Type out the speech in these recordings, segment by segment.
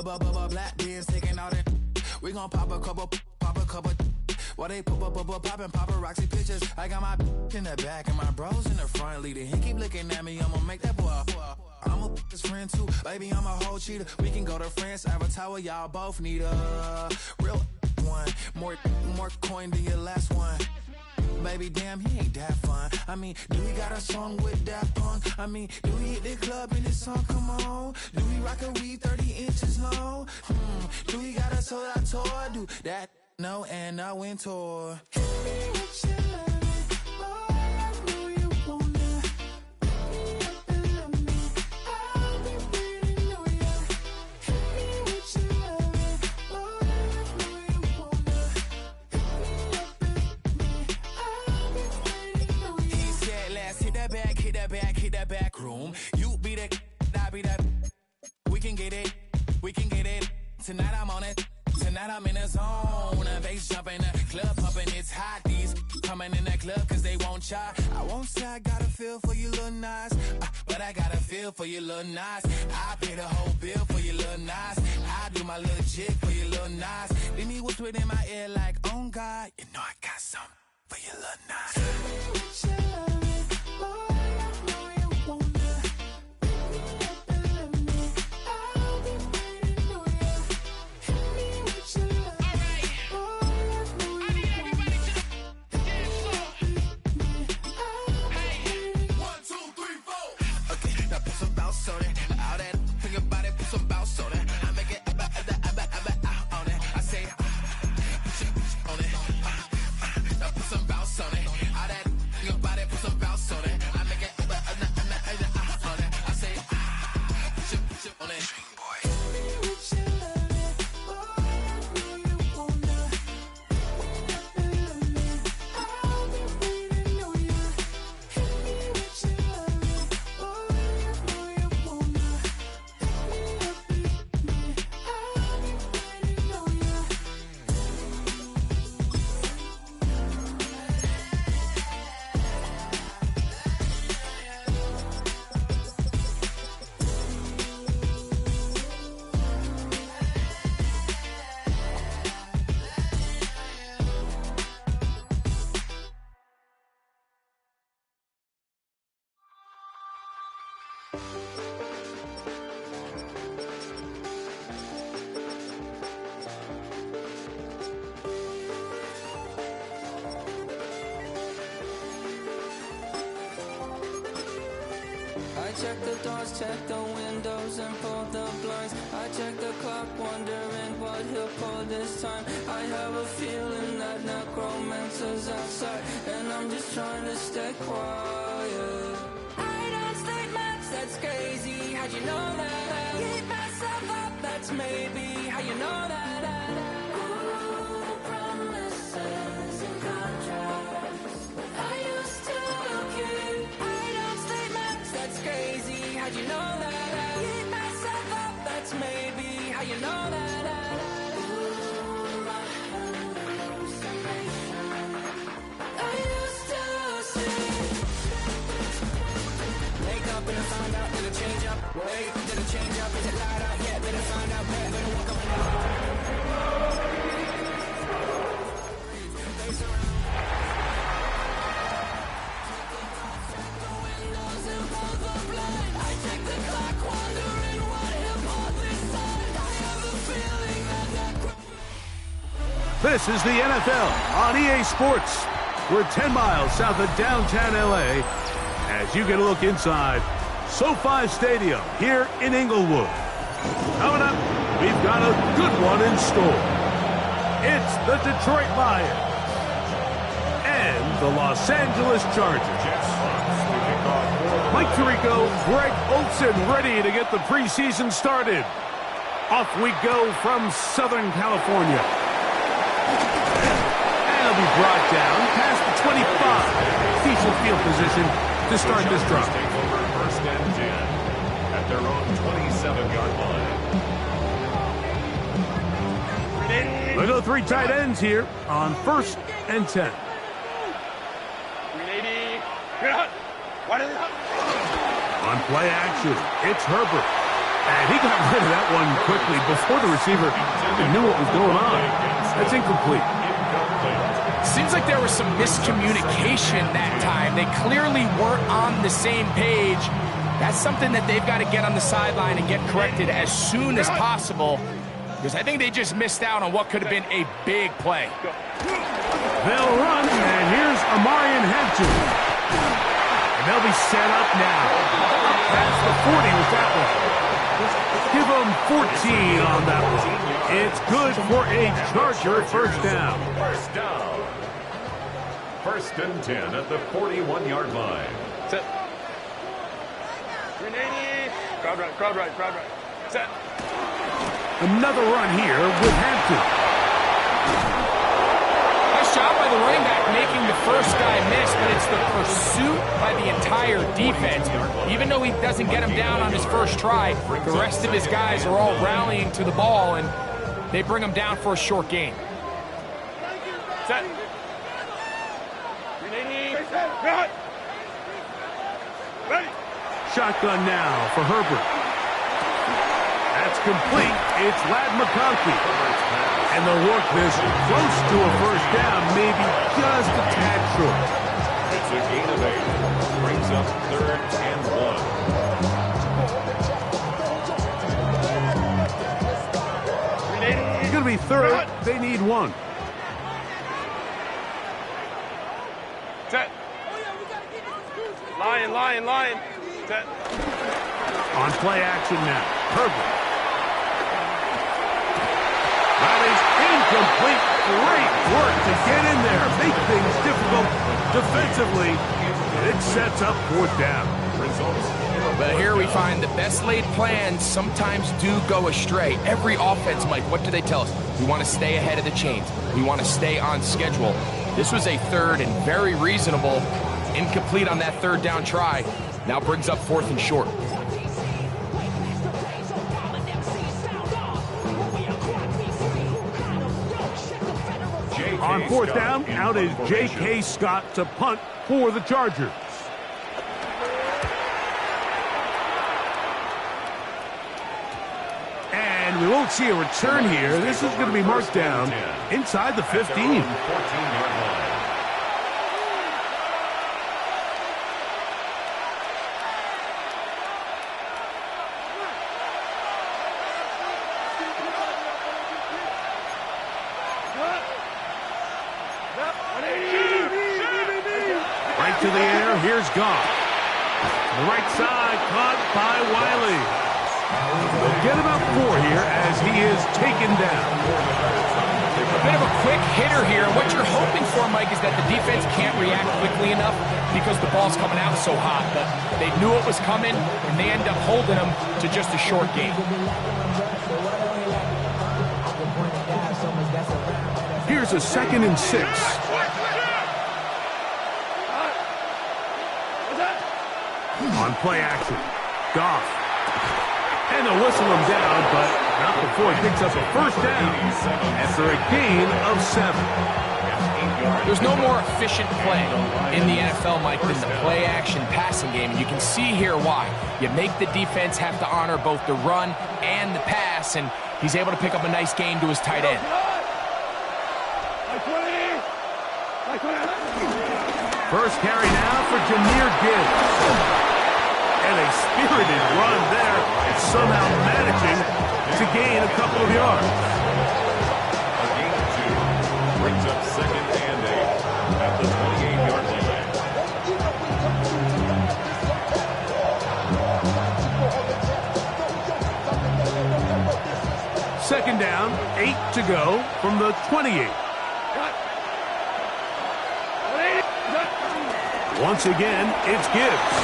Black beans taking all that. We gon' pop a couple. While they poppin' paparazzi pictures. I got my in the back and my bros in the front leading. He keep looking at me, I'ma make that boy. I'm a his friend too, baby, I'm a whole cheater. We can go to France, Avatar, y'all both need a real one. More coin than your last one. Baby, damn, he ain't that fun. I mean, do he got a song with Daft Punk? I mean, do he hit the club in his song? Come on. Do he rock a weed 30 inches long? Do he got a sold out tour? Do that? No, and I went tour. Hit me with your love, boy, I know you wanna. Pick me up and love me. I'll be waiting on ya. Hit me with your love, boy, I know you wanna. Pick me up and love me. I'll be waiting on ya. He said, let's hit that back room. You be the, I be that. We can get it. Tonight I'm on it. Tonight I'm in the zone. A bass jumping, a club pumping, it's hot. These coming in the club cause they won't ya. I won't say I got a feel for you little nice, but I got a feel for you little nice. I pay the whole bill for you little nice. I do my little jig for you little nice. Then he whispered in my ear like, oh God, you know I got something for you little nice. Check the doors, check the windows, and pull the blinds. I check the clock, wondering what he'll pull this time. I have a feeling that necromancer's outside, and I'm just trying to stay quiet. I don't state much, that's crazy. How'd you know that? Keep myself up, that's maybe how you know that. Ooh, promises and contracts I used to keep. I don't state much, that's crazy. How'd you know that? Keep myself up, that's maybe how you know that. Ooh, my hallucination I used to see. Wake up and I find out, did it change up? Wait, did it change up? Is it light out? Yeah, better find out. Better walk up and face around. This is the NFL on EA Sports. We're 10 miles south of downtown LA as you get a look inside SoFi Stadium here in Inglewood. Coming up, we've got a good one in store. It's the Detroit Lions and the Los Angeles Chargers. Mike Tirico, Greg Olsen ready to get the preseason started. Off we go from Southern California. And it'll be brought down past the 25. Decent field position to start this drive. Take over first and 10 at their own 27-yard line. We'll go three tight ends here on first and 10. On play action, it's Herbert. And he got rid of that one quickly before the receiver even knew what was going on. That's incomplete. Seems like there was some miscommunication that time. They clearly weren't on the same page. That's something that they've got to get on the sideline and get corrected as soon as possible, because I think they just missed out on what could have been a big play. They'll run, and here's Amarian Hampton. And they'll be set up now. Past the 40 with that one. Give them 14 on that one. It's good for a Charger first down. First down. 1st and 10 at the 41-yard line. Set. Crowd right. Set. Another run here with Hampton. Nice job by the running back making the first guy miss, but it's the pursuit by the entire defense. Even though he doesn't get him down on his first try, the rest of his guys are all rallying to the ball, and they bring him down for a short gain. Set. Shotgun now for Herbert. That's complete. It's Ladd McConkey. And they'll work this close to a first down, maybe just a tad short. It's a gain of 8. Brings up 3rd and 1. It's going to be 3rd. They need 1. Set. Lion. Set. On play action now. Herbert. That is incomplete. Great work to get in there. Make things difficult defensively. It sets up 4th down. But here we find the best laid plans sometimes do go astray. Every offense, Mike, what do they tell us? We want to stay ahead of the chains. We want to stay on schedule. This was a 3rd and very reasonable. Incomplete on that 3rd down try. Now brings up 4th and short. On 4th down, out is J.K. Scott to punt for the Chargers. And we won't see a return here. This is going to be marked down inside the 15. 14-yard line. Right to the air, here's Goff. Right side, caught by Wiley. They'll get about 4 here as he is taken down. A bit of a quick hitter here. What you're hoping for, Mike, is that the defense can't react quickly enough because the ball's coming out so hot. But they knew it was coming, and they end up holding them to just a short gain. Here's a 2nd and 6. On play action, Goff. And they'll whistle him down, but not before he picks up a first down after a gain of 7. There's no more efficient play in the NFL, Mike, than the play action passing game. And you can see here why. You make the defense have to honor both the run and the pass, and he's able to pick up a nice gain to his tight end. First carry now for Jahmyr Gibbs. And a spirited run there, somehow managing to gain a couple of yards. A gain of 2 brings up 2nd and 8 at the 28-yard line. Second down, 8 to go from the 28. Once again, it's Gibbs.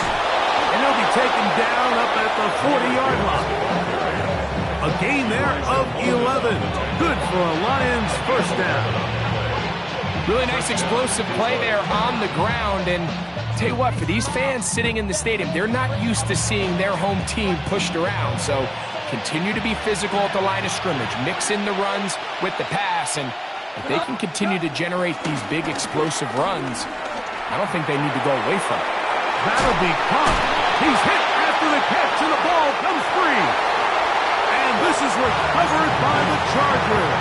And he'll be taken down up at the 40-yard line. A gain there of 11. Good for a Lions first down. Really nice explosive play there on the ground. And tell you what, for these fans sitting in the stadium, they're not used to seeing their home team pushed around. So continue to be physical at the line of scrimmage. Mix in the runs with the pass. And if they can continue to generate these big explosive runs, I don't think they need to go away from it. That'll be caught. He's hit after the catch, and the ball comes free. recovered by the Chargers.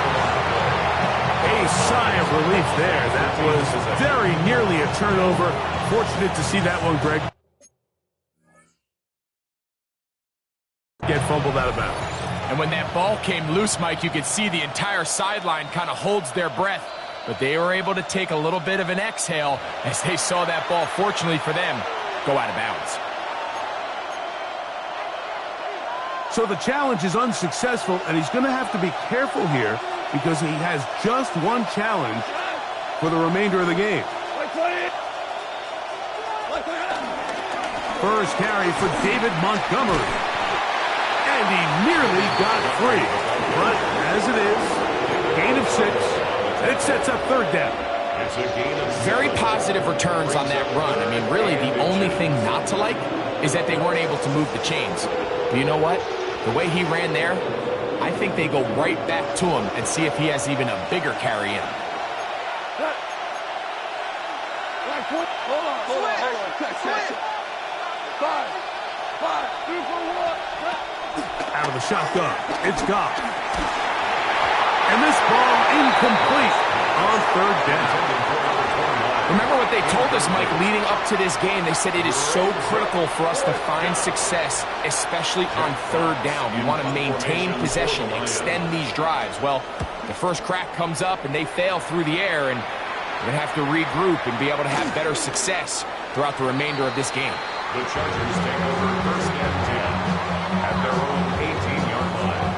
A sigh of relief there. That was very nearly a turnover. Fortunate to see that one, Greg. Get fumbled out of bounds. And when that ball came loose, Mike, you could see the entire sideline kind of holds their breath. But they were able to take a little bit of an exhale as they saw that ball, fortunately for them, go out of bounds. So the challenge is unsuccessful, and he's going to have to be careful here because he has just one challenge for the remainder of the game. First carry for David Montgomery. And he nearly got free. But as it is, gain of 6. It sets up third down. It's a gain of 6. Very positive returns on that run. I mean, really, the only thing not to like is that they weren't able to move the chains. But you know what? The way he ran there, I think they go right back to him and see if he has even a bigger carry in. Hold on. Five, 2 for 1. Out of the shotgun, it's gone. And this ball incomplete on third down. Remember what they told us, Mike, leading up to this game. They said it is so critical for us to find success, especially on third down. We want to maintain possession, extend these drives. Well, the first crack comes up and they fail through the air, and we're going to have to regroup and be able to have better success throughout the remainder of this game. The Chargers take over first and 10 at their own 18-yard line.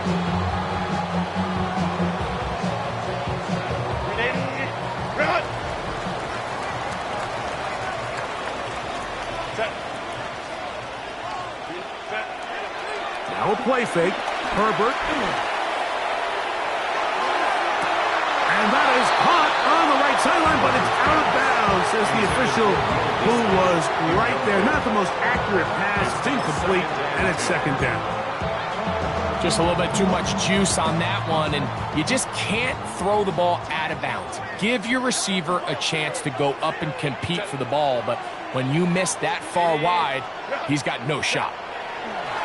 Now a play fake. Herbert. And that is caught on the right sideline, but it's out of bounds, says the official, who was right there. Not the most accurate pass. It's incomplete, and it's second down. Just a little bit too much juice on that one, and you just can't throw the ball out of bounds. Give your receiver a chance to go up and compete for the ball, but when you miss that far wide, he's got no shot.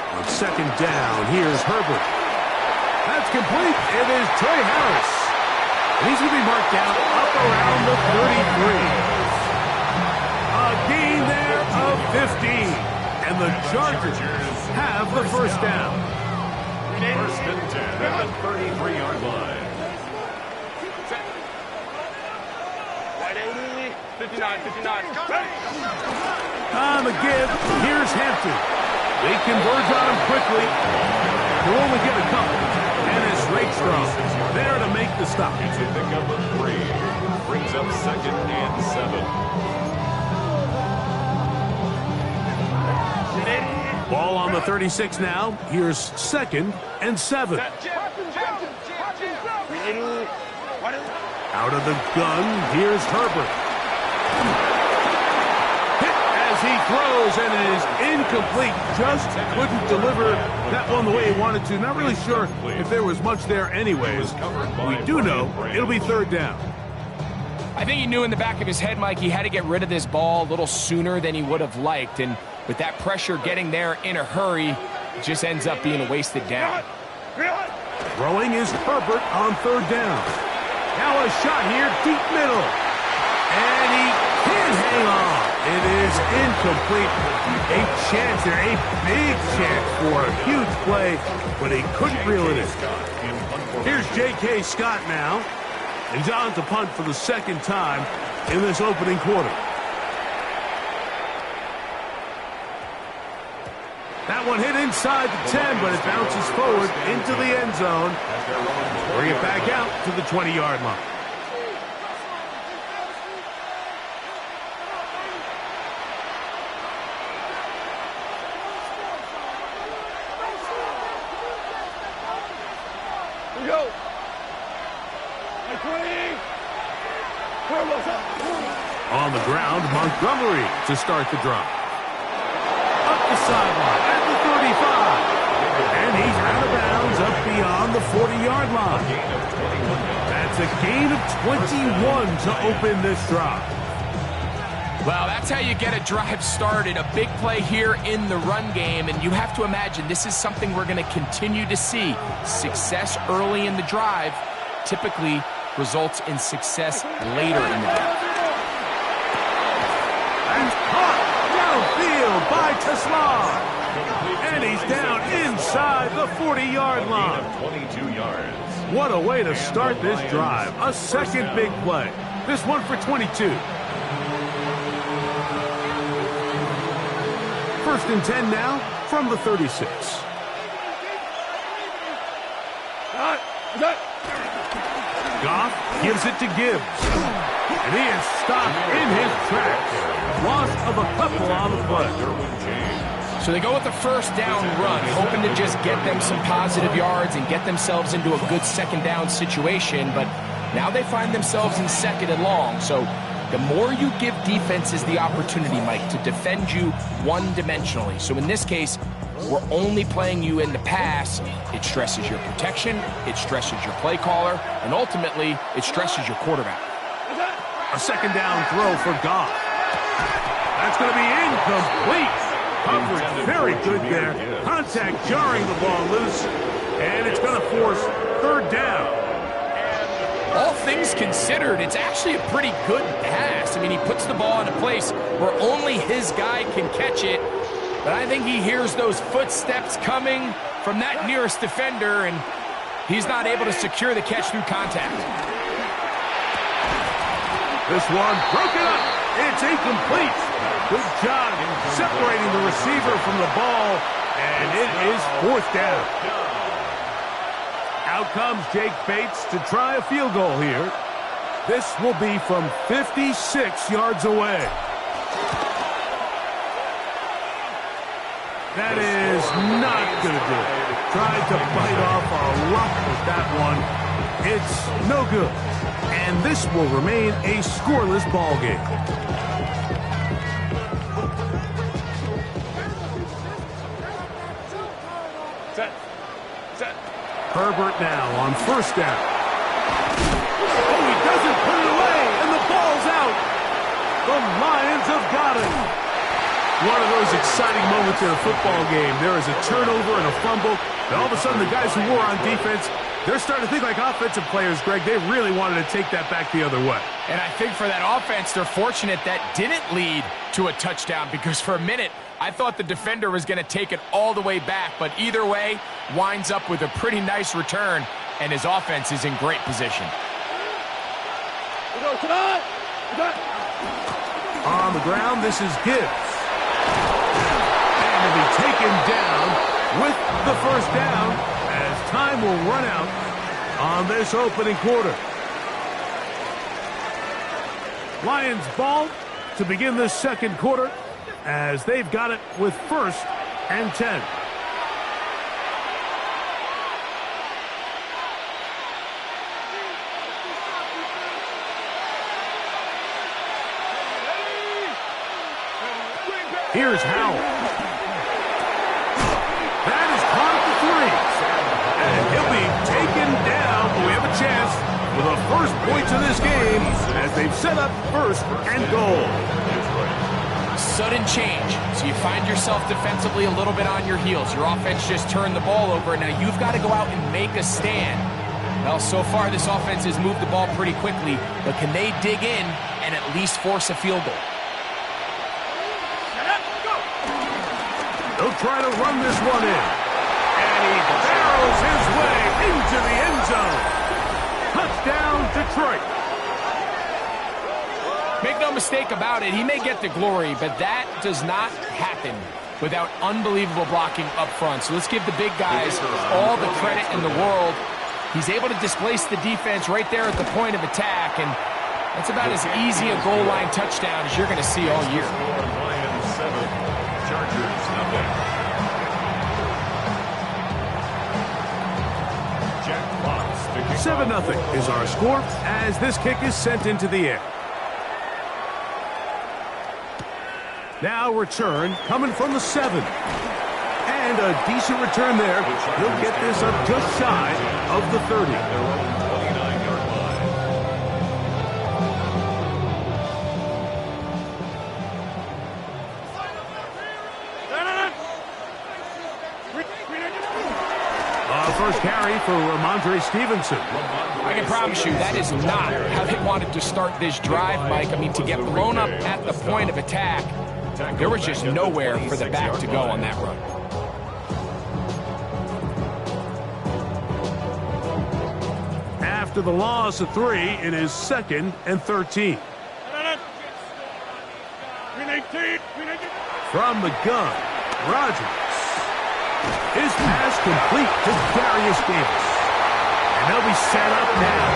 On second down, here's Herbert. That's complete. It is Trey Harris. And he's going to be marked down up around the 33. A gain there of 15. And the Chargers have the first down. First and 10 at the 33-yard line. 59. On the give, here's Hampton. They converge on him quickly. They'll only get a couple. And it's Rakestraw there to make the stop. It's a pickup of 3. Brings up second and 7. Ball on the 36 now. Here's second and 7. Out of the gun, here's Herbert. Hit as he throws, and it is incomplete. Just couldn't deliver that one the way he wanted to. Not really sure if there was much there anyways. We do know it'll be third down. I think he knew in the back of his head, Mike, he had to get rid of this ball a little sooner than he would have liked. And with that pressure getting there in a hurry, it just ends up being a wasted down. Throwing is Herbert on third down. Now a shot here, deep middle. And he can't hang on. It is incomplete. A chance there, a big chance for a huge play, but he couldn't reel it in. Here's J.K. Scott now. He's on to punt for the second time in this opening quarter. That one hit inside the 10, but it bounces forward into the end zone. Bring it back out to the 20-yard line. On the ground, Montgomery to start the drive. Up the sideline at the 35. And he's out of bounds up beyond the 40-yard line. That's a gain of 21 to open this drive. Well, that's how you get a drive started. A big play here in the run game, and you have to imagine this is something we're going to continue to see. Success early in the drive typically results in success later in the drive. And caught downfield by Tesla. And he's down inside the 40-yard line. 22 yards. What a way to start this drive. A second big play. This one for 22. First and 10 now from the 36. Goff gives it to Gibbs. And he is stopped in his tracks. Loss of a couple on the play. So they go with the first down run, hoping to just get them some positive yards and get themselves into a good second down situation. But now they find themselves in second and long. So the more you give defenses the opportunity, Mike, to defend you one-dimensionally. So in this case, we're only playing you in the pass. It stresses your protection, it stresses your play caller, and ultimately, it stresses your quarterback. A second down throw for Goff. That's going to be incomplete. Coverage very good there. Contact jarring the ball loose, and it's going to force third down. All things considered, it's actually a pretty good pass. I mean, he puts the ball in a place where only his guy can catch it, but I think he hears those footsteps coming from that nearest defender, and he's not able to secure the catch through contact. This one broken up. It's incomplete. Good job separating the receiver from the ball, and it is fourth down. Out comes Jake Bates to try a field goal here. This will be from 56 yards away. That is not going to do it. Tried to bite off a lot with that one. It's no good. And this will remain a scoreless ball game. Herbert now on first down. Oh, he doesn't put it away, and the ball's out. The Lions have got it. One of those exciting moments in a football game. There is a turnover and a fumble, and all of a sudden the guys who were on defense, they're starting to think like offensive players, Greg. They really wanted to take that back the other way. And I think for that offense, they're fortunate that didn't lead to a touchdown, because for a minute, I thought the defender was going to take it all the way back, but either way, winds up with a pretty nice return, and his offense is in great position. On the ground, this is Gibbs. And he'll be taken down with the first down as time will run out on this opening quarter. Lions ball to begin this second quarter as they've got it with first and 10. Here's Howell. That is caught at the 3. And he'll be taken down, but we have a chance for the first points of this game as they've set up first and goal. Sudden change. So you find yourself defensively a little bit on your heels. Your offense just turned the ball over, and now you've got to go out and make a stand. Well, so far this offense has moved the ball pretty quickly, but can they dig in and at least force a field goal? They'll try to run this one in. And he barrels his way into the end zone. Touchdown, Detroit. Make no mistake about it, he may get the glory, but that does not happen without unbelievable blocking up front. So let's give the big guys all the credit in the world. He's able to displace the defense right there at the point of attack, and that's about as easy a goal line touchdown as you're going to see all year. Lions 7, Chargers nothing. Jack Fox to kick 7-0 is our score as this kick is sent into the air. Now return coming from the 7. And a decent return there. He'll get this up just shy of the 30. their own 29-yard line. first carry for Ramondre Stevenson. I can promise you that is not how they wanted to start this drive, Mike. I mean, to get blown up at the point of attack, there was just nowhere for the back to go on that run. After the loss of 3, it is 2nd and 13. From the gun, Rodgers. His pass complete to Darius Davis. And they'll be set up now.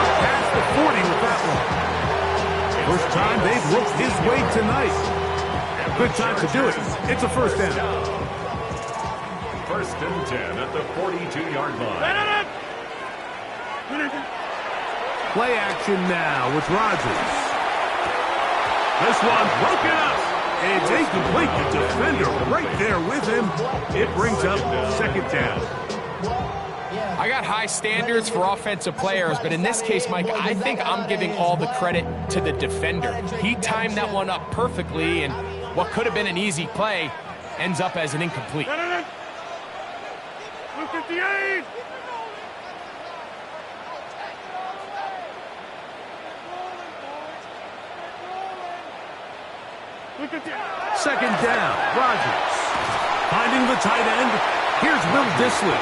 Up past the 40 with that one. First time they've looked his way tonight. Good time to do it. It's a first down. 1st and 10 at the 42-yard line. Play action now with Rodgers. This one broken up. It's incomplete. The defender right there with him. It brings up 2nd down. I got high standards for offensive players, but in this case, Mike, I think I'm giving all the credit to the defender. He timed that one up perfectly, and what could have been an easy play ends up as an incomplete. 58! Second down, Rodgers. Finding the tight end. Here's Will Dissly.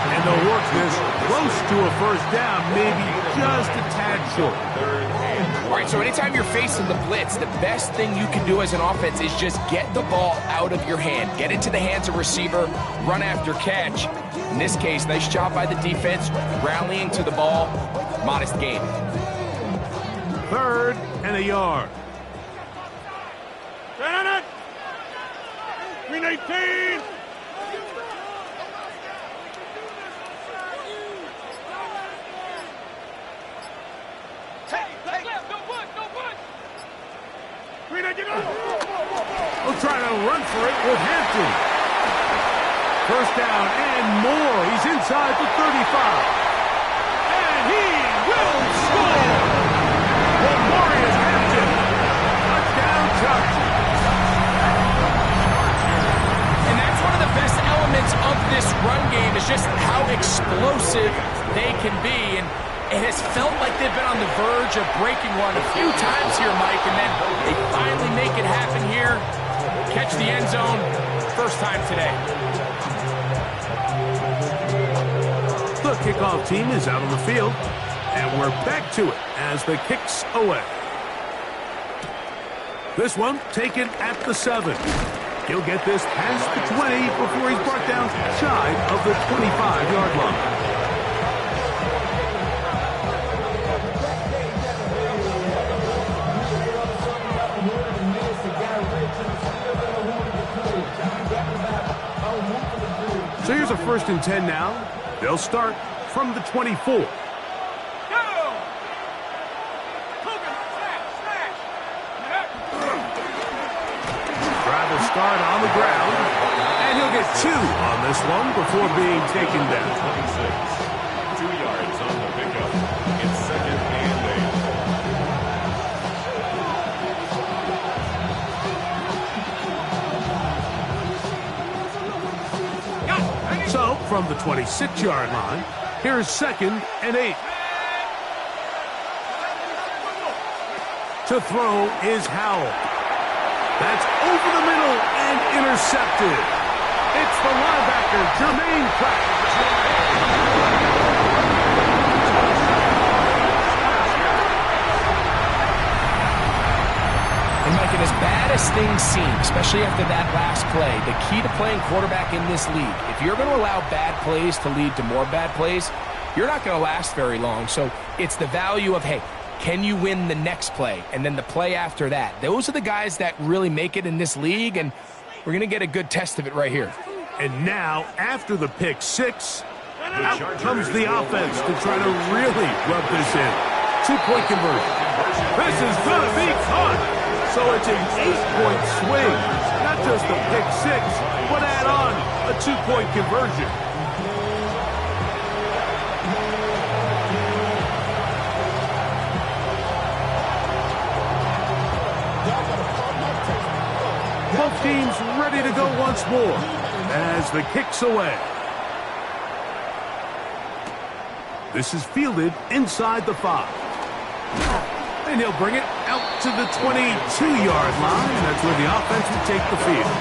And they'll work this close to a first down, maybe just a tad short. All right, so anytime you're facing the blitz, the best thing you can do as an offense is just get the ball out of your hand. Get it to the hands of receiver, run after catch. In this case, nice job by the defense, rallying to the ball. Modest gain. 3rd and a yard. Green 18! We'll try to run for it with Hampton. First down and more. He's inside the 35. And he will score! Lamarius Hampton. Touchdown Chargers. And that's one of the best elements of this run game is just how explosive they can be. And it has felt like they've been on the verge of breaking one a few times here, Mike, and then they finally make it happen here. Catch the end zone, first time today. The kickoff team is out on the field, and we're back to it as the kick's away. This one taken at the 7. He'll get this past the 20 before he's brought down shy of the 25-yard line. So here's a 1st and 10 now. They'll start from the 24. Try to start on the ground. And he'll get 2 on this one before being taken down. 26. 2 yards on the pickup. It's 2nd and 8. So, from the 26-yard line, here's 2nd and 8. To throw is Howell. That's over the middle and intercepted. It's the linebacker, Jermaine Pratt. And Mike, as bad as things seem, especially after that last play, the key to playing quarterback in this league, if you're going to allow bad plays to lead to more bad plays, you're not going to last very long. So it's the value of, hey, can you win the next play? And then the play after that. Those are the guys that really make it in this league, and we're going to get a good test of it right here. And now, after the pick 6, out comes the offense to try to really rub this in. 2-point conversion. This is going to be caught. So it's an 8-point swing. Not just a pick 6, but add on a 2-point conversion. Both teams ready to go once more as the kick's away. This is fielded inside the 5. And he'll bring it out to the 22-yard line. And that's where the offense will take the field.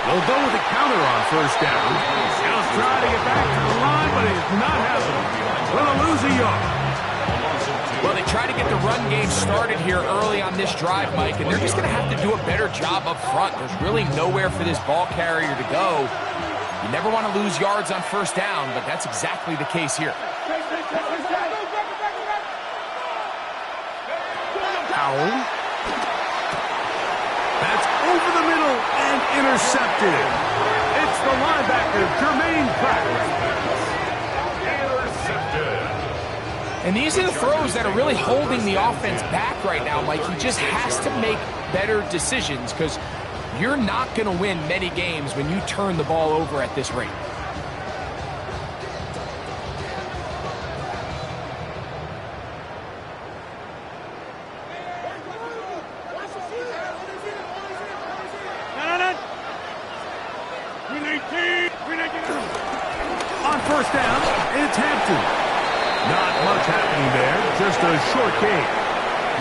They'll go with a counter on first down. He'll try to get back to the line, but he's not having it. Going to lose a yard. Well, they try to get the run game started here early on this drive, Mike, and they're just going to have to do a better job up front. There's really nowhere for this ball carrier to go. You never want to lose yards on first down, but that's exactly the case here. Powell. That's over the middle and intercepted. It's the linebacker, Jermaine Pratt. And these are the throws that are really holding the offense back right now, Mike. He just has to make better decisions because you're not going to win many games when you turn the ball over at this rate. On first down, it's Hampton. Not much happening there, just a short gain.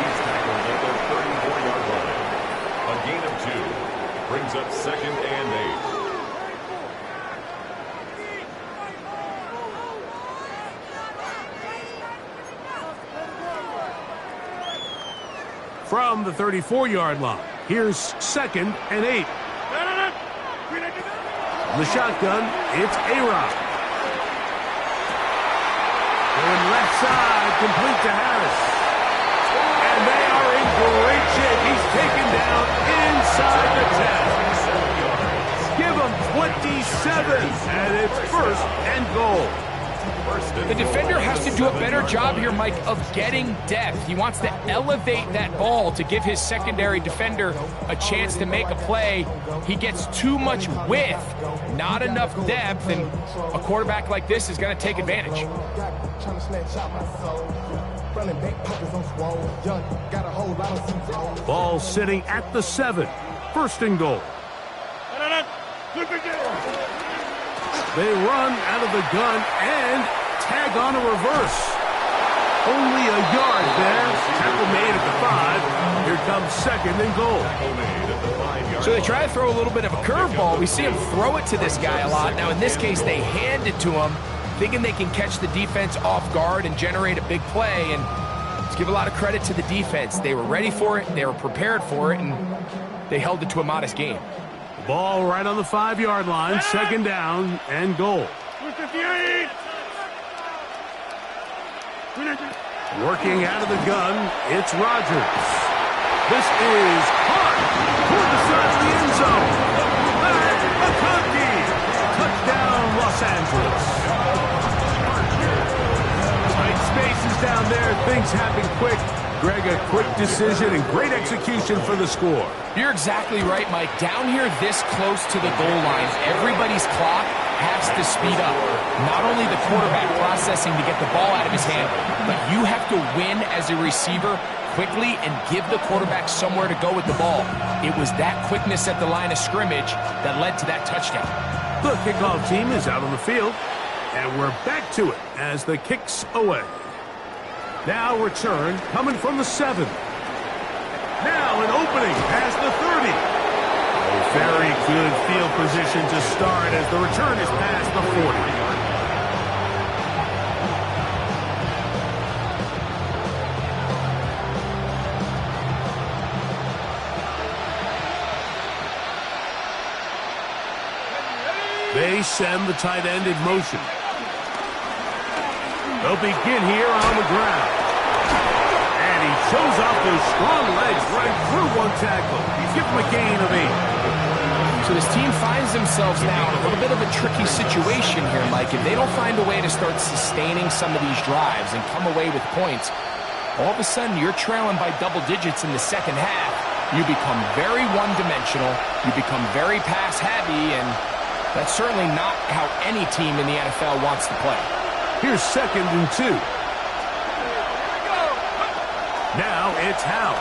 He's tackled at the 34-yard line. A gain of 2 brings up 2nd and 8. From the 34-yard line, here's 2nd and 8. On the shotgun, it's A-Rod. Going left side, complete to Harris. And they are in great shape. He's taken down inside the 10. Give him 27, and it's 1st and goal. The defender has to do a better job here, Mike, of getting depth. He wants to elevate that ball to give his secondary defender a chance to make a play. He gets too much width, not enough depth, and a quarterback like this is going to take advantage. Ball sitting at the 7. 1st and goal. They run out of the gun and tag on a reverse. Only a yard there. Tackle made at the 5. Here comes 2nd and goal. So they try to throw a little bit of a curveball. We see him throw it to this guy a lot. Now in this case, they hand it to him, thinking they can catch the defense off guard and generate a big play. And let's give a lot of credit to the defense. They were ready for it, they were prepared for it, and they held it to a modest game. Ball right on the 5-yard line, 2nd down and goal. Working out of the gun, it's Rodgers. This is caught toward the side of the end zone. That's McConkey. Touchdown, Los Angeles. Tight spaces down there. Things happen quick. Greg, a quick decision and great execution for the score. You're exactly right, Mike. Down here this close to the goal line, everybody's clock has to speed up. Not only the quarterback processing to get the ball out of his hand, but you have to win as a receiver quickly and give the quarterback somewhere to go with the ball. It was that quickness at the line of scrimmage that led to that touchdown. The kickoff team is out on the field, and we're back to it as the kick's away. Now return coming from the 7. Now an opening past the 30. Very good field position to start as the return is past the 40. They send the tight end in motion. They'll begin here on the ground. And he shows off those strong legs right through one tackle. He's given him a gain of 8. So this team finds themselves now in a little bit of a tricky situation here, Mike. If they don't find a way to start sustaining some of these drives and come away with points, all of a sudden you're trailing by double digits in the second half. You become very one-dimensional. You become very pass-heavy, and that's certainly not how any team in the NFL wants to play. Here's 2nd and 2. Now it's Howe.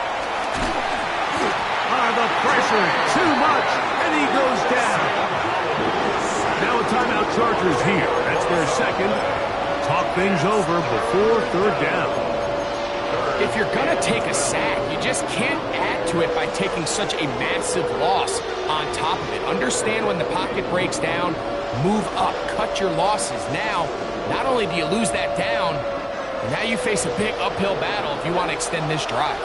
The pressure, too much, and he goes down. Now a timeout Chargers here. That's their second. Talk things over before 3rd down. If you're going to take a sack, you just can't add to it by taking such a massive loss on top of it. Understand when the pocket breaks down, move up, cut your losses. Now, not only do you lose that down, now you face a big uphill battle if you want to extend this drive.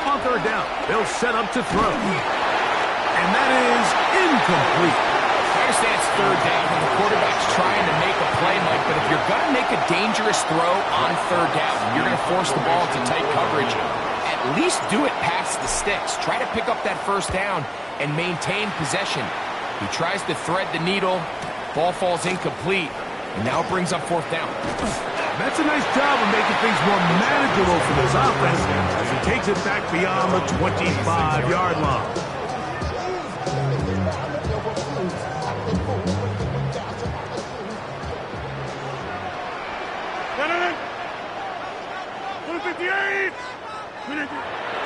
On 3rd down, they'll set up to throw. And that is incomplete. I understand it's 3rd down and the quarterback's trying to make a play, Mike, but if you're going to make a dangerous throw on 3rd down, you're going to force the ball into tight coverage. At least do it past the sticks. Try to pick up that 1st down and maintain possession. He tries to thread the needle. Ball falls incomplete, and now it brings up 4th down. That's a nice job of making things more manageable for this offense as he takes it back beyond the 25-yard line.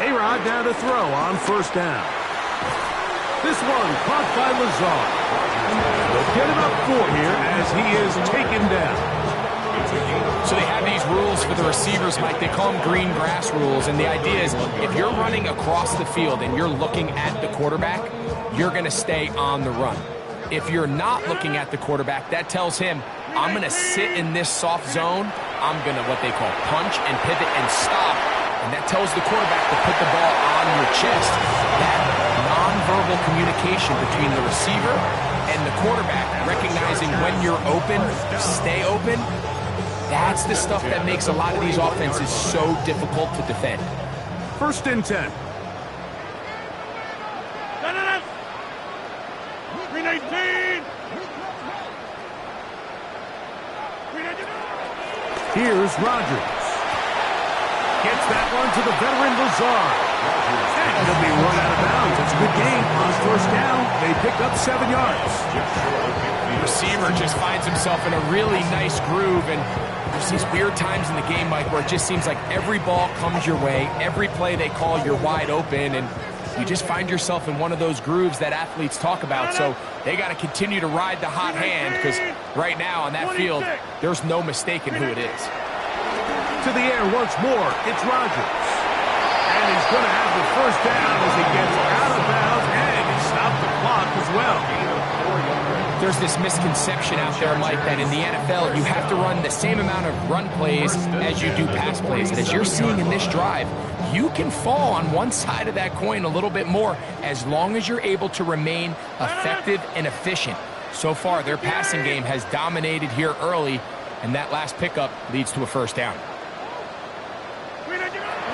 A-Rod down to throw on 1st down. This one caught by Lazar. They'll get him up 4 here as he is taken down. So they have these rules for the receivers, Mike. They call them green grass rules, and the idea is if you're running across the field and you're looking at the quarterback, you're going to stay on the run. If you're not looking at the quarterback, that tells him, I'm going to sit in this soft zone. I'm going to, what they call, punch and pivot and stop. And that tells the quarterback to put the ball on your chest. That nonverbal communication between the receiver and the quarterback, recognizing when you're open, stay open, that's the stuff that makes a lot of these offenses so difficult to defend. 1st and 10. Here's Rodgers. Gets that one to the veteran Lazar. And he'll be run out of bounds. It's a good game. On 1st down, they pick up 7 yards. The receiver just finds himself in a really nice groove, and there's these weird times in the game, Mike, where it just seems like every ball comes your way, every play they call, you're wide open, and you just find yourself in one of those grooves that athletes talk about. So they got to continue to ride the hot hand, because right now on that field, there's no mistaking who it is. To the air once more, it's Rodgers. And he's going to have the 1st down as he gets out of bounds, and he stopped the clock as well. There's this misconception out there, Mike, that in the NFL, you have to run the same amount of run plays as you do pass plays. And as you're seeing in this drive, you can fall on one side of that coin a little bit more as long as you're able to remain effective and efficient. So far, their passing game has dominated here early, and that last pickup leads to a 1st down.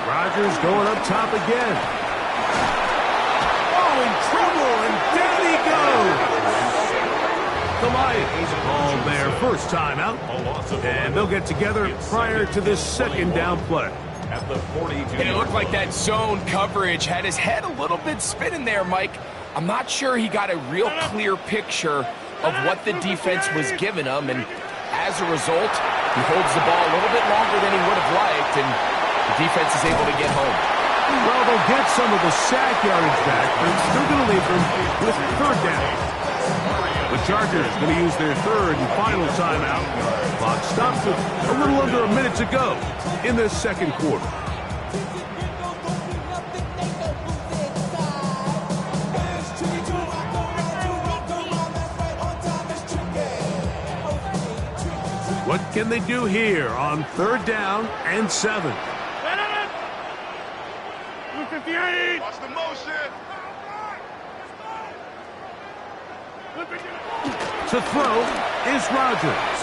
Rodgers going up top again. Oh, in trouble, and down he goes. The Lions call their 1st timeout, and they'll get together prior to this 2nd down play. At the 42. And it looked like that zone coverage had his head a little bit spinning there, Mike. I'm not sure he got a real clear picture of what the defense was giving him, and as a result, he holds the ball a little bit longer than he would have liked, and the defense is able to get home. Well, they'll get some of the sack yardage back, but it's still going to leave them with 3rd down. The Chargers going to use their 3rd and final timeout. Clock stops with a little under a minute to go in this 2nd quarter. What can they do here on 3rd down and 7? Watch the motion. To throw is Rodgers.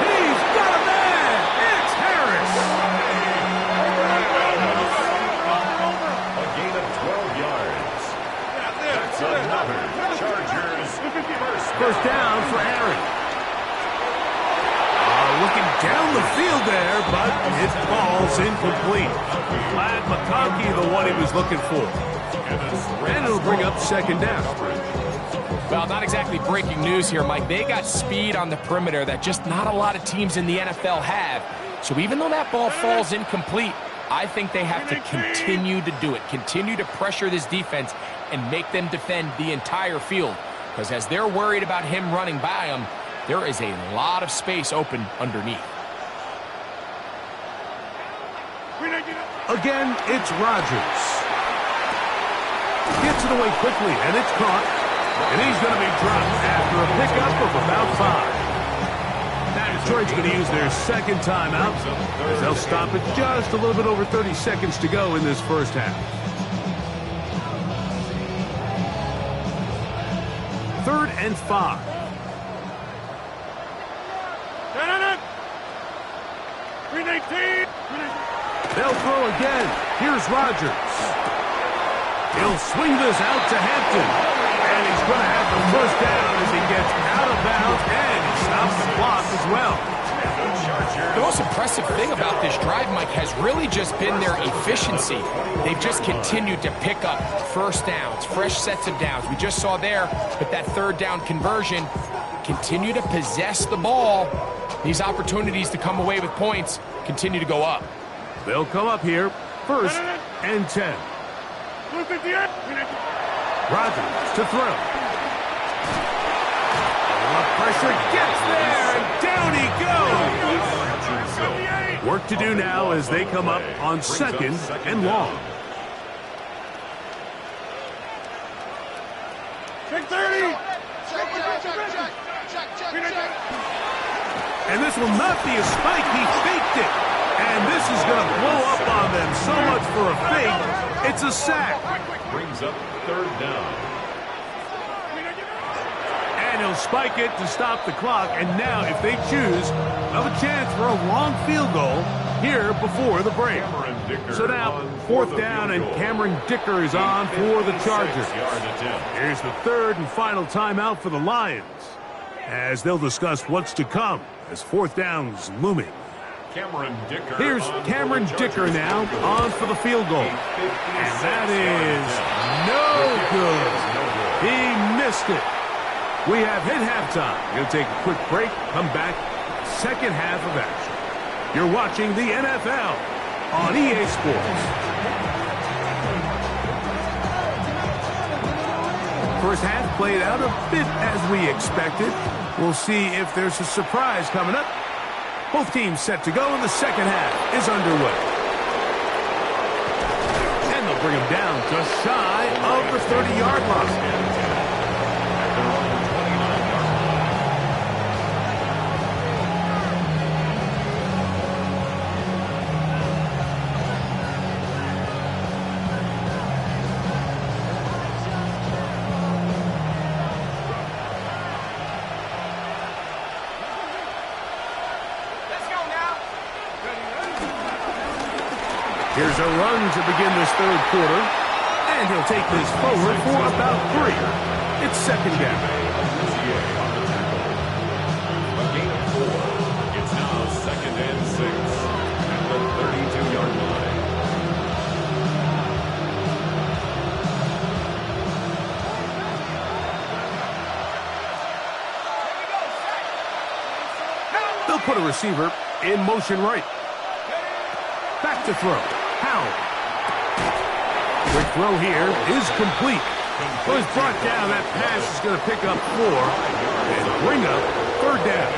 He's got a man! It's Harris! A gain of 12 yards. That's another Chargers 1st down for Aaron. Looking down the field there, but it falls incomplete. Glad McConkey, the one he was looking for. And it'll bring up second down. Well, not exactly breaking news here, Mike. They got speed on the perimeter that just not a lot of teams in the NFL have. So even though that ball falls incomplete, I think they have to continue to do it, continue to pressure this defense and make them defend the entire field. Because as they're worried about him running by them, there is a lot of space open underneath. Again, it's Rodgers. Gets it away quickly, and it's caught. And he's going to be dropped after a pickup of about 5. Now Detroit's going to use their second timeout as they'll stop it just a little bit over 30 seconds to go in this first half. 3rd and 5. They'll throw again. Here's Rodgers. He'll swing this out to Hampton. And he's going to have the first down as he gets out of bounds, and he stops the clock as well. The most impressive thing about this drive, Mike, has really just been their efficiency. They've just continued to pick up first downs, fresh sets of downs. We just saw there with that 3rd down conversion, continue to possess the ball. These opportunities to come away with points continue to go up. They'll come up here, 1st and 10. Rodgers to throw. The pressure gets there, and down he goes. Work to do now as they come up on 2nd and long. Check 30. And this will not be a spike. He faked it. And this is going to blow up on them so much for a fake. It's a sack. Brings up 3rd down. And he'll spike it to stop the clock. And now, if they choose, have a chance for a long field goal here before the break. So now, 4th down, and Cameron Dicker is on for the Chargers. Here's the 3rd and final timeout for the Lions, as they'll discuss what's to come as 4th down's looming. Here's Cameron Dicker now on for the field goal. And that is no good. He missed it. We have hit halftime. We're going to take a quick break, come back, second half of action. You're watching the NFL on EA Sports. First half played out a bit as we expected. We'll see if there's a surprise coming up. Both teams set to go, and the second half is underway. And they'll bring him down just shy of the 30-yard line. Here's a run to begin this 3rd quarter, and he'll take this forward for about 3. It's 2nd down. A gain of 4. It's now 2nd and 6 at the 32-yard line. They'll put a receiver in motion right. Back to throw. Howell. Quick throw here is complete. So he's brought down. That pass is going to pick up 4 and bring up 3rd down.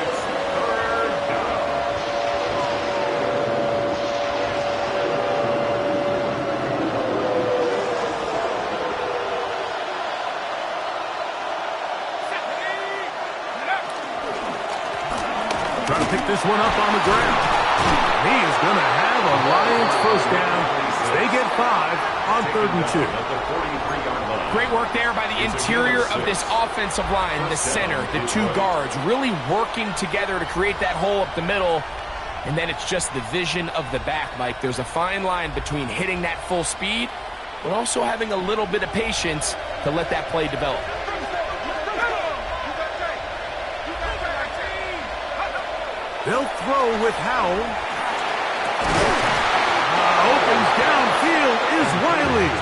Trying to pick this one up on the ground. He is going to have a Lions first down. They get 5 on 3rd and 2. Great work there by the interior of this offensive line, the center, the 2 guards, really working together to create that hole up the middle. And then it's just the vision of the back, Mike. There's a fine line between hitting that full speed, but also having a little bit of patience to let that play develop. They'll throw with Howell. Opens downfield is Wiley.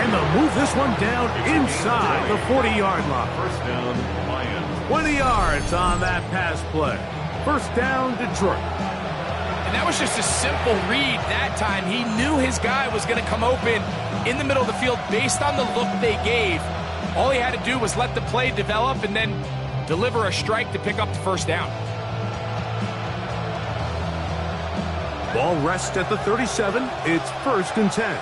And they'll move this one down inside the 40-yard line. First down, Lions. 20 yards on that pass play. First down, Detroit. And that was just a simple read that time. He knew his guy was going to come open in the middle of the field based on the look they gave. All he had to do was let the play develop and then deliver a strike to pick up the first down. Ball rests at the 37. It's first and 10.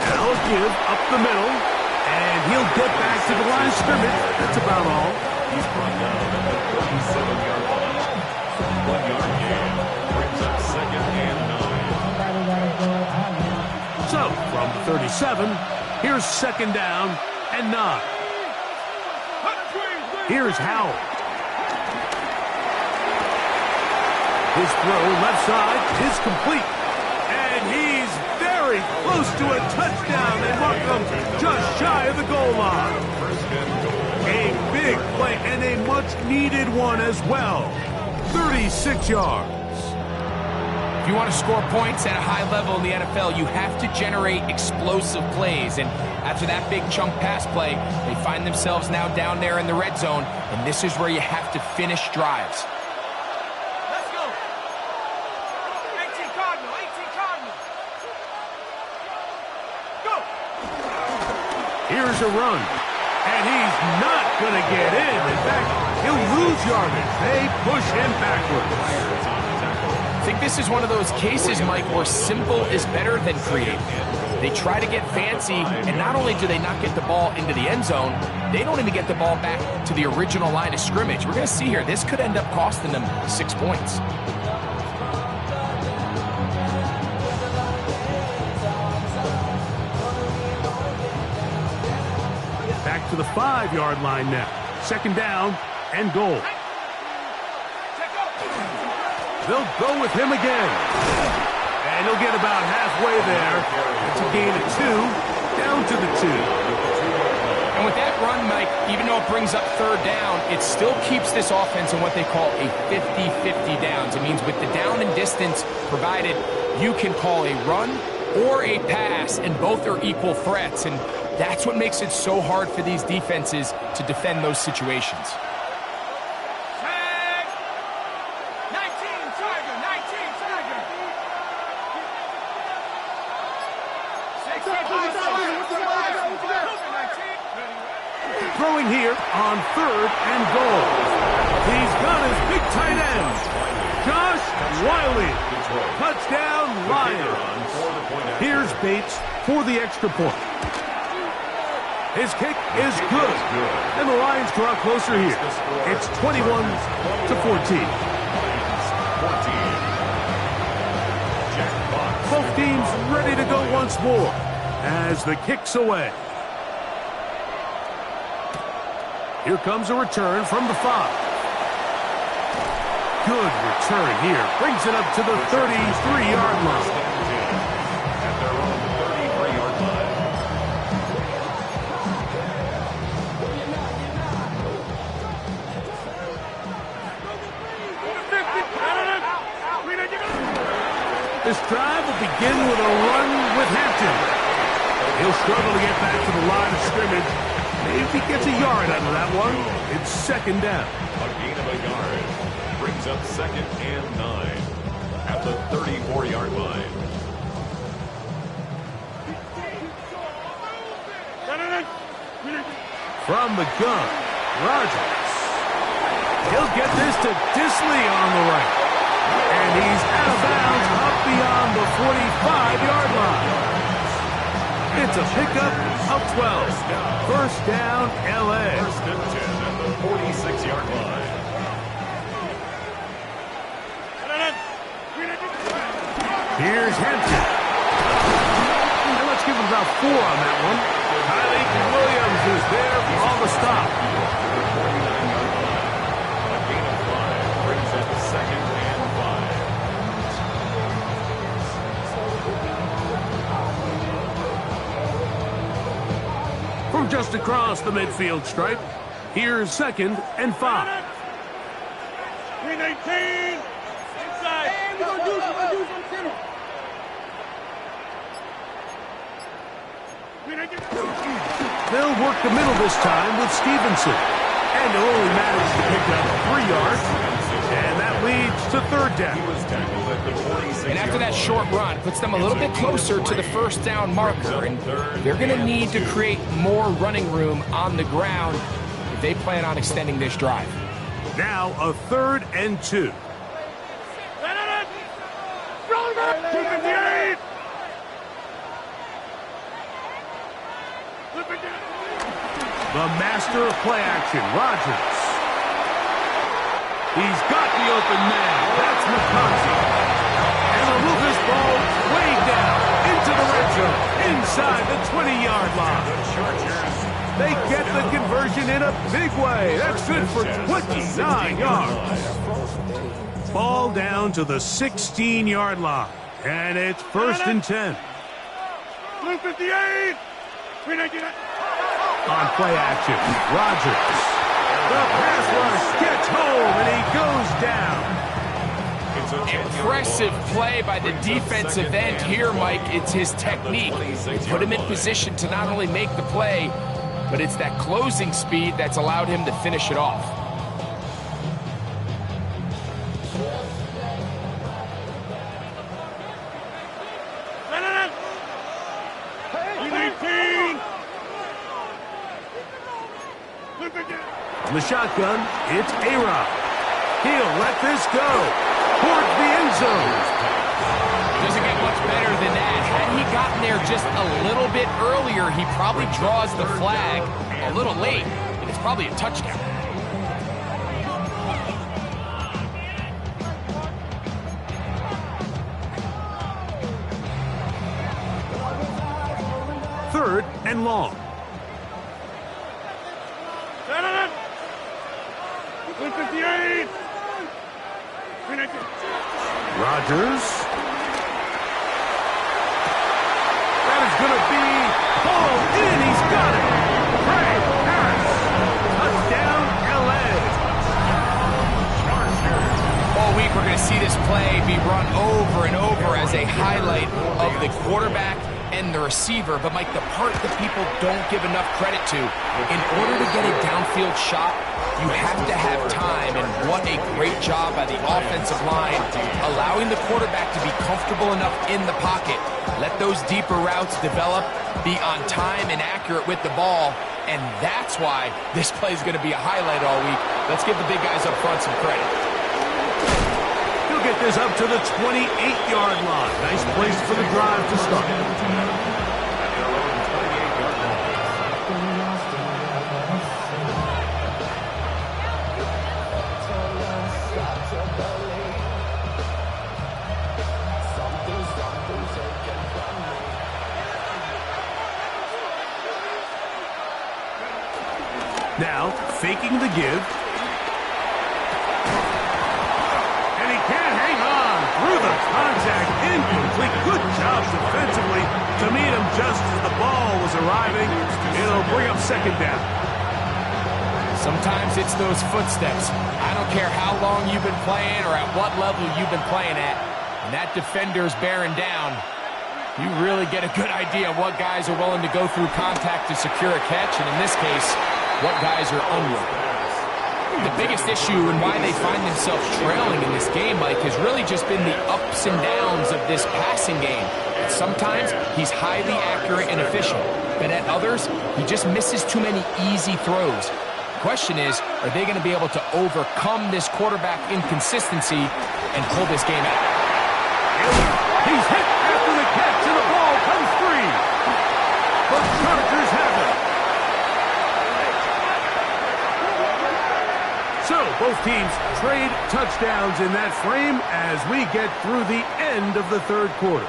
Now a give up the middle, and he'll get back to the line of scrimmage. That's about all. He's brought down at the 37-yard line. 1-yard gain brings up second and 9. So, from the 37, here's second down and 9. Here's Howell. His throw left side is complete. And he's very close to a touchdown. And welcome just shy of the goal line. A big play and a much-needed one as well. 36 yards. If you want to score points at a high level in the NFL, you have to generate explosive plays. And after that big chunk pass play, they find themselves now down there in the red zone. And this is where you have to finish drives. Let's go. 18 Cardinal, 18 Cardinal. Go. Here's a run. And he's not going to get in. In fact, he'll lose yardage. They push him backwards. I think this is one of those cases, Mike, where simple is better than creative. They try to get fancy, and not only do they not get the ball into the end zone, they don't even get the ball back to the original line of scrimmage. We're going to see here, this could end up costing them 6 points. Back to the 5-yard line now. Second down and goal. They'll go with him again. And he'll get about halfway there. It's a gain of 2, down to the 2. And with that run, Mike, even though it brings up third down, it still keeps this offense in what they call a 50-50 downs. It means with the down and distance provided, you can call a run or a pass, and both are equal threats. And that's what makes it so hard for these defenses to defend those situations. Throwing here on third and goal. He's got his big tight end, Josh Wiley. Touchdown, Lions. Here's Bates for the extra point. His kick is good. And the Lions draw closer here. It's 21-14. Both teams ready to go once more as the kick's away. Here comes a return from the 5. Good return here. Brings it up to the 33-yard line. At their own 33-yard line. This drive will begin with a run with Hampton. He'll struggle to get back to the line of scrimmage. Maybe gets a yard out of that one. It's second down. A gain of a yard brings up second and 9 at the 34-yard line. From the gun, Rodgers. He'll get this to Disley on the right. And he's out of bounds up beyond the 45-yard line. It's a pickup of 12. First down, L.A. First and 10 at the 46-yard line. Here's Hampton. And let's give him about 4 on that one. Kylie Williams is there on the stop. The 49-yard line. A gain of 5 brings up second and 5. From just across the midfield stripe, Here's 2nd and 5. Green 18. Inside. Hey, we're going to do some center. They'll work the middle this time with Stevenson. And they'll only manage to pick up 3 yards. And that leads to 3rd down. And after that short run, puts them a little bit closer to the 1st down marker. And they're going to need to create more running room on the ground if they plan on extending this drive. Now a 3rd and 2. 258. The master of play action, Rodgers. He's got the open man. That's McCarthy. And the Lucas ball way down into the red zone, inside the 20-yard line. They get the conversion in a big way. That's good for 29 yards. Ball down to the 16-yard line. And it's 1st and 10. 258. On play action, Rodgers. The pass rush gets home, and he goes down. Impressive play by the defensive end here, Mike. It's his technique. Put him in position to not only make the play, but it's that closing speed that's allowed him to finish it off. On the shotgun, it's A-Rod. He'll let this go towards the end zone. Doesn't get much better than that. Had he gotten there just a little bit earlier, he probably draws the flag a little late, and it's probably a touchdown. Third and long. 258. Rodgers. That is going to be ball in. He's got it. Craig Harris. Touchdown, L.A. All week we're going to see this play be run over and over as a highlight of the quarterback and the receiver. But, Mike, the part that people don't give enough credit to, in order to get a downfield shot, you have to have time, and what a great job by the offensive line, allowing the quarterback to be comfortable enough in the pocket. Let those deeper routes develop, be on time and accurate with the ball, and that's why this play is going to be a highlight all week. Let's give the big guys up front some credit. He'll get this up to the 28-yard line. Nice place for the drive to start. Now, faking the give. And he can't hang on through the contact. Incomplete. Good job defensively to meet him just as the ball was arriving. It'll bring up 2nd down. Sometimes it's those footsteps. I don't care how long you've been playing or at what level you've been playing at. When that defender's bearing down, you really get a good idea of what guys are willing to go through contact to secure a catch, and in this case, what guys are unwilling. The biggest issue and why they find themselves trailing in this game, Mike, has really just been the ups and downs of this passing game. Sometimes he's highly accurate and efficient, but at others, he just misses too many easy throws. The question is, are they going to be able to overcome this quarterback inconsistency and pull this game out? He's hit after the catch, and the ball comes free. The Chargers have it. So, both teams trade touchdowns in that frame as we get through the end of the 3rd quarter.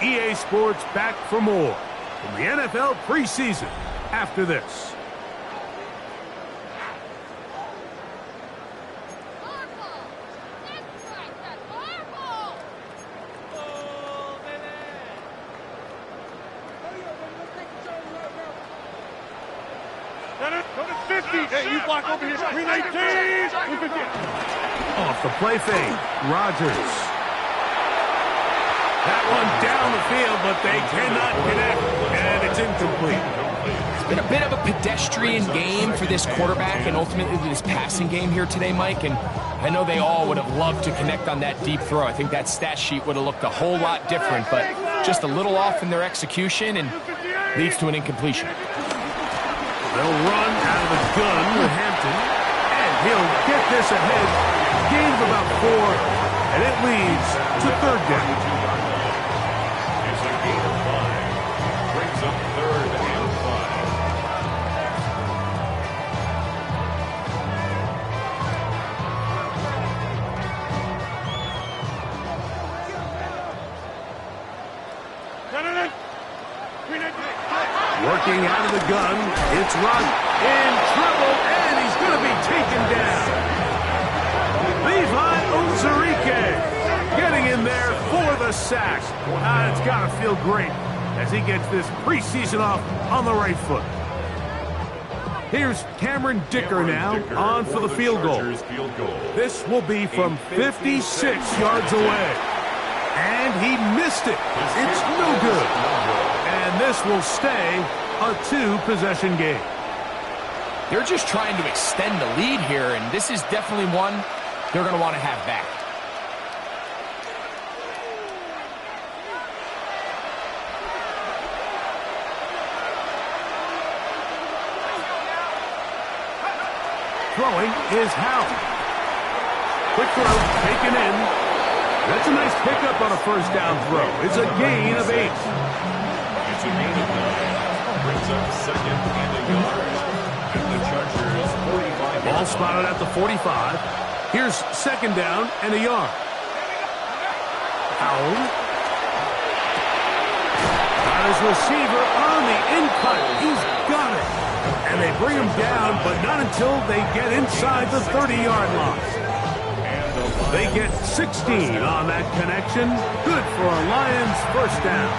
EA Sports back for more from the NFL preseason after this. Go to 50. Hey, you block over here. 319. 315. Off the play fake. Rodgers. That one down the field, but they cannot connect, and it's incomplete. It's been a bit of a pedestrian game for this quarterback and ultimately this passing game here today, Mike, and I know they all would have loved to connect on that deep throw. I think that stat sheet would have looked a whole lot different, but just a little off in their execution and leads to an incompletion. They'll run out of the gun with Hampton, and he'll get this ahead. Gain of about 4, and it leads to third down. It's a gain of 5. Brings up third and 319. Working out of the gun, it's Rod in trouble, and he's going to be taken down. Levi Onwuzurike getting in there for the sack. It's got to feel great as he gets this preseason off on the right foot. Here's Cameron Dicker now on for the field goal. This will be from 56 yards away. And he missed it. It's no good. And this will stay a 2-possession game. They're just trying to extend the lead here, and this is definitely one they're going to want to have back. Throwing is Howell. Quick throw, taken in. That's a nice pickup on a first down throw. It's a gain of 8. It's a gain of 9. Brings up second and a yard. And the Chargers 45. Ball spotted at the 45. Here's second down and a yard. Howell. Got his receiver on the in-cut. He's got it. And they bring him down, but not until they get inside the 30-yard line. They get 16 on that connection. Good for a Lions first down.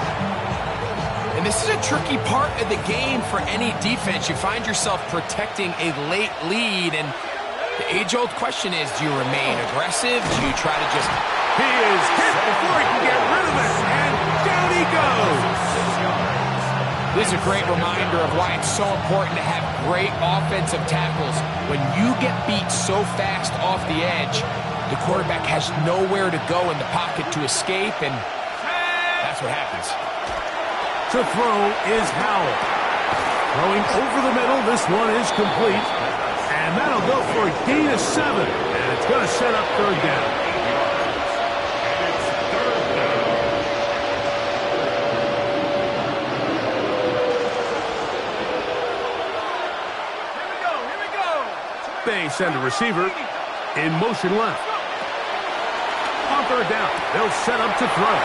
And this is a tricky part of the game for any defense. You find yourself protecting a late lead, and the age-old question is, do you remain aggressive? Do you try to just... He is hit before he can get rid of it, and down he goes. This is a great reminder of why it's so important to have great offensive tackles. When you get beat so fast off the edge, the quarterback has nowhere to go in the pocket to escape, and that's what happens. To throw is Howell. Throwing over the middle, this one is complete. And that'll go for a gain of 7. And it's going to set up third down. They send a receiver in motion left. On third down, they'll set up to throw.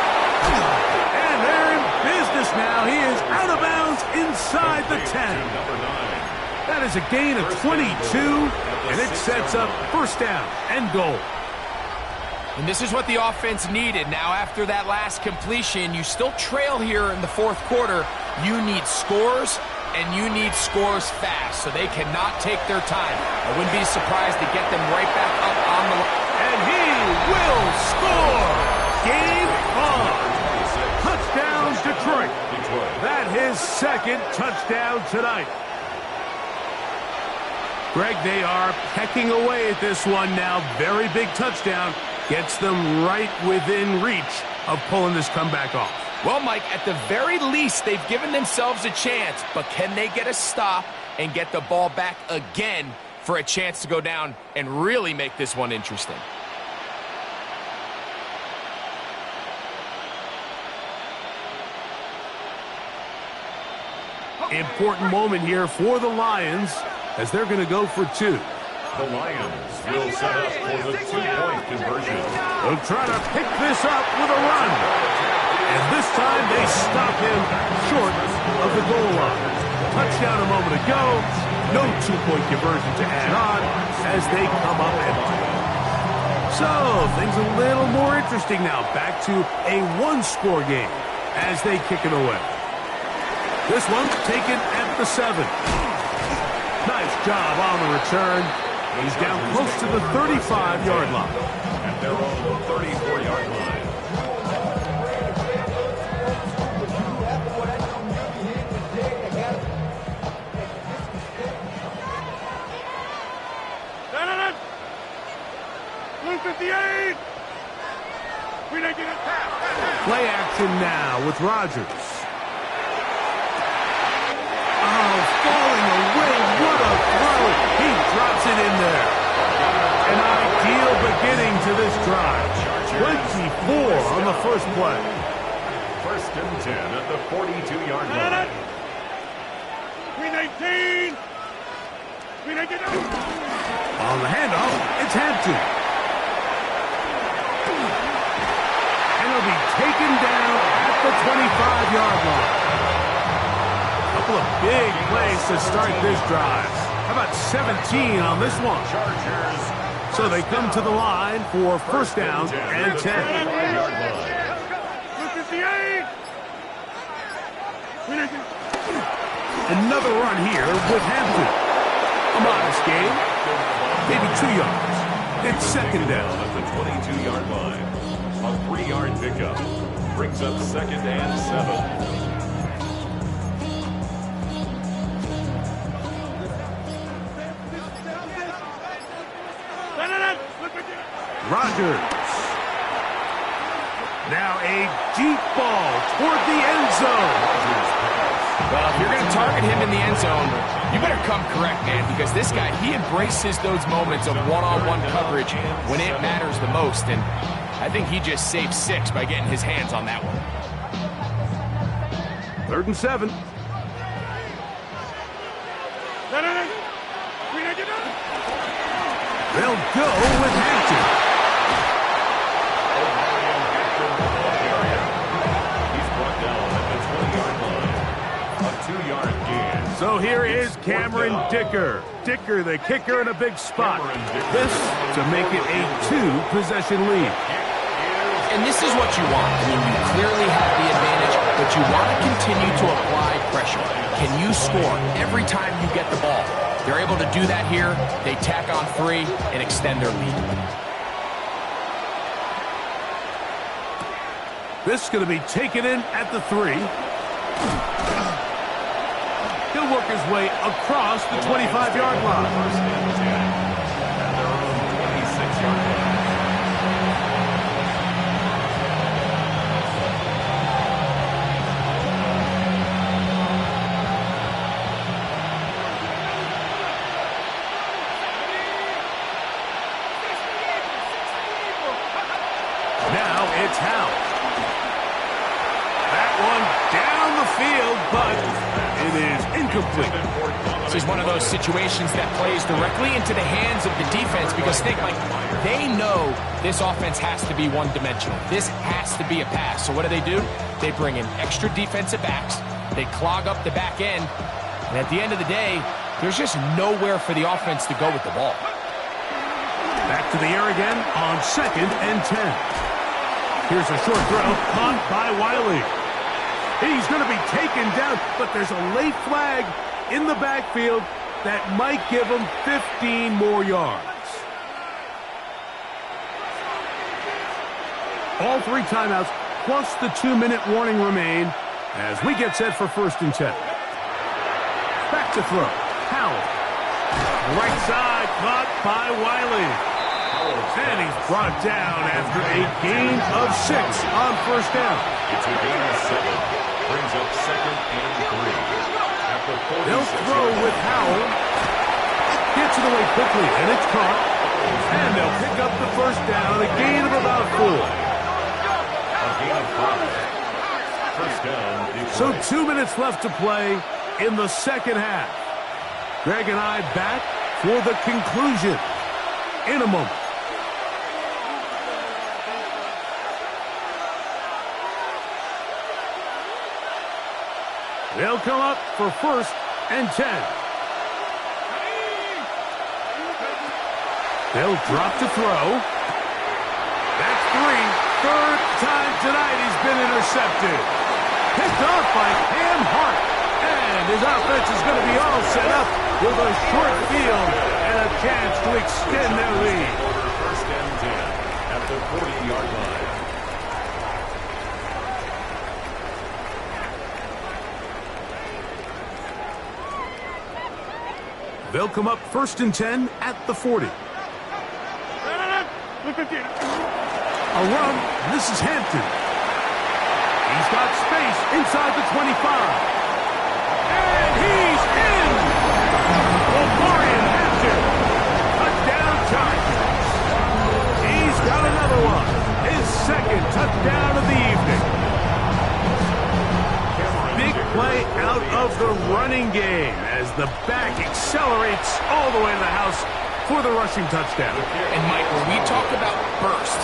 And they're in business now. He is out of bounds inside the 10. That is a gain of 22, and it sets up first down and goal. And this is what the offense needed. Now, after that last completion, you still trail here in the fourth quarter. You need scores, and you need scores fast, so they cannot take their time. I wouldn't be surprised to get them right back up on the line. And he will score! Game on! Touchdown, Detroit. That his second touchdown tonight. Greg, they are pecking away at this one now. Very big touchdown. Gets them right within reach of pulling this comeback off. Well, Mike, at the very least, they've given themselves a chance, but can they get a stop and get the ball back again for a chance to go down and really make this one interesting? Important moment here for the Lions as they're going to go for 2. The Lions will set up for the 2-point conversion. They'll try to pick this up with a run. And this time they stop him short of the goal line. Touchdown a moment ago. No 2-point conversion to add on as they come up empty. So things a little more interesting now. Back to a 1-score game as they kick it away. This one's taken at the 7. Nice job on the return. He's down close to the 35-yard line. At their own 34-yard line. Blue 58. Play action now with Rodgers. Oh, falling away. What a throw. He drops it in there. An ideal beginning to this drive. 24 on the first play. First and 10 at the 42-yard line. 319. On the handoff, it's Hampton. And he'll be taken down at the 25-yard line. A couple of big plays to start this drive. How about 17 on this one? So they come to the line for first down and 10. Another run here with Hampton. A modest game, maybe 2 yards. It's second down at the 22-yard line. A 3-yard pickup brings up second and 7. Rodgers. Now a deep ball toward the end zone. Well, if you're going to target him in the end zone, you better come correct, man, because this guy, he embraces those moments of one-on-one coverage when it matters the most, and I think he just saved 6 by getting his hands on that one. 3rd and 7. They'll go with Hampton. He's brought down at the 20-yard line. A 2-yard gain. So here is Cameron Dicker. Dicker, the kicker, in a big spot. This to make it a 2-possession lead. And this is what you want. I mean, you clearly have the advantage, but you want to continue to apply pressure. Can you score every time you get the ball? They're able to do that here. They tack on 3 and extend their lead. This is going to be taken in at the 3. He'll work his way across the 25-yard line. First and 10 at their own 26-yard line. Now it's Howe. That one down the field, but it is incomplete. This is one of those situations that plays directly into the hands of the defense because think, like, they know this offense has to be one-dimensional. This has to be a pass. So what do? They bring in extra defensive backs. They clog up the back end. And at the end of the day, there's just nowhere for the offense to go with the ball. Back to the air again on 2nd and 10. Here's a short throw, caught by Wiley. He's going to be taken down, but there's a late flag in the backfield that might give him 15 more yards. All 3 timeouts plus the 2-minute warning remain as we get set for 1st and 10. Back to throw. Howell. Right side, caught by Wiley. And he's brought down after a gain of 6 on 1st down. It's a gain of 7. Brings up 2nd and 3. At the 46. They'll throw with Howell. Gets it away quickly, and it's caught. And they'll pick up the 1st down, a gain of about 4. A gain of 5. First down. So 2 minutes left to play in the second half. Greg and I back for the conclusion in a moment. They'll come up for 1st and 10. They'll drop to throw. That's 3. 3rd time tonight he's been intercepted. Picked off by Cam Hart. And his offense is going to be all set up with a short field and a chance to extend their lead. First and 10 at the 40-yard line. They'll come up first and 10 at the 40. A run. This is Hampton. He's got space inside the 25. And he's in! Lomarian Hampton. Touchdown Chargers. He's got another one. His second touchdown of the evening. Big play out of the running game as the back accelerates all the way to the house for the rushing touchdown. And Mike, when we talk about burst,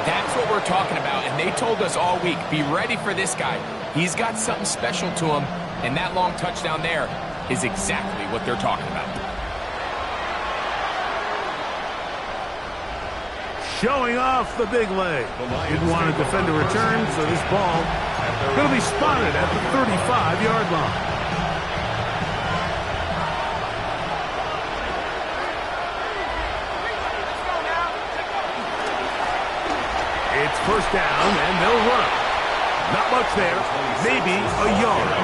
that's what we're talking about. And they told us all week, be ready for this guy. He's got something special to him. And that long touchdown there is exactly what they're talking about. Showing off the big leg. Didn't want to defend a return, so this ball going to be spotted at the 35-yard line. It's first down, and they'll run. Not much there, maybe a yard.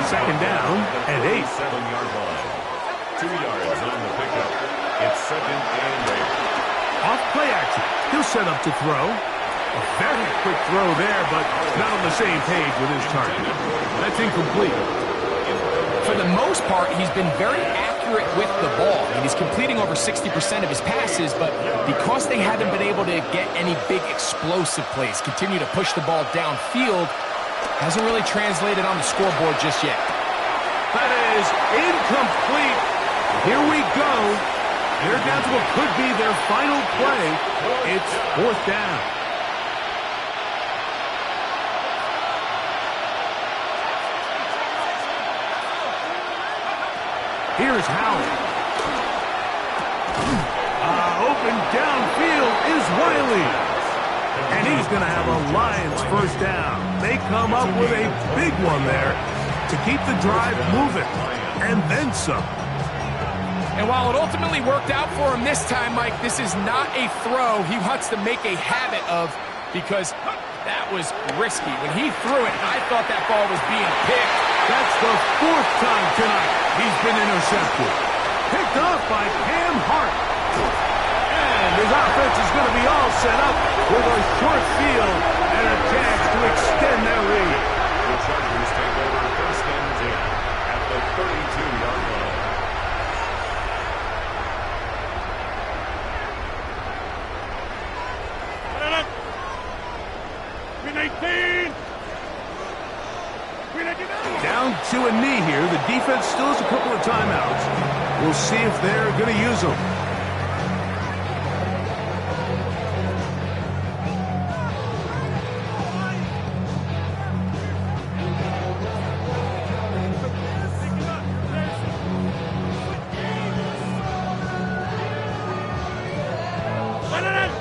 Second down and 8. 7-yard line. 2 yards on the pickup. It's second and 8. Off play action. He'll set up to throw. A very quick throw there, but not on the same page with his target. That's incomplete. For the most part, he's been very accurate with the ball. I mean, he's completing over 60% of his passes, but because they haven't been able to get any big explosive plays, continue to push the ball downfield, hasn't really translated on the scoreboard just yet. That is incomplete. Here we go. They're down to what could be their final play. It's fourth down. Here's Howard. Open downfield is Wiley. And he's going to have a Lions first down. They come up with a big one there to keep the drive moving. And then some. And while it ultimately worked out for him this time, Mike, this is not a throw he wants to make a habit of because that was risky. When he threw it, I thought that ball was being picked. That's the fourth time tonight he's been intercepted. Picked off by Cam Hart. And his offense is going to be all set up with a short field and a chance to extend their lead. The Chargers take over first and 10 at the 32-yard line. Down to a knee here. The defense still has a couple of timeouts. We'll see if they're going to use them.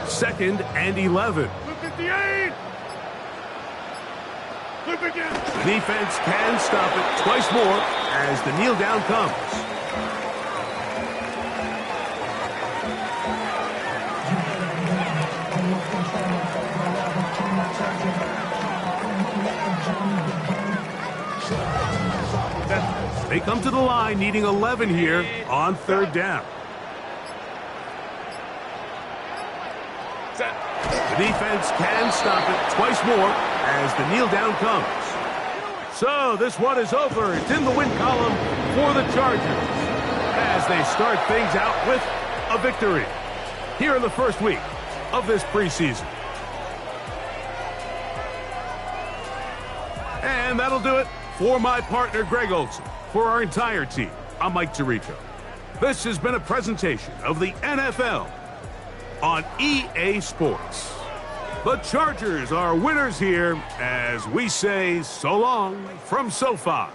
Second and 11. 58. The defense can stop it twice more as the kneel down comes. They come to the line needing 11 here on third down. The defense can stop it twice more as the kneel down comes. So this one is over. It's in the win column for the Chargers as they start things out with a victory here in the first week of this preseason. And that'll do it for my partner Greg Olson. For our entire team, I'm Mike Tirico. This has been a presentation of the NFL on EA Sports. The Chargers are winners here as we say so long from SoFi.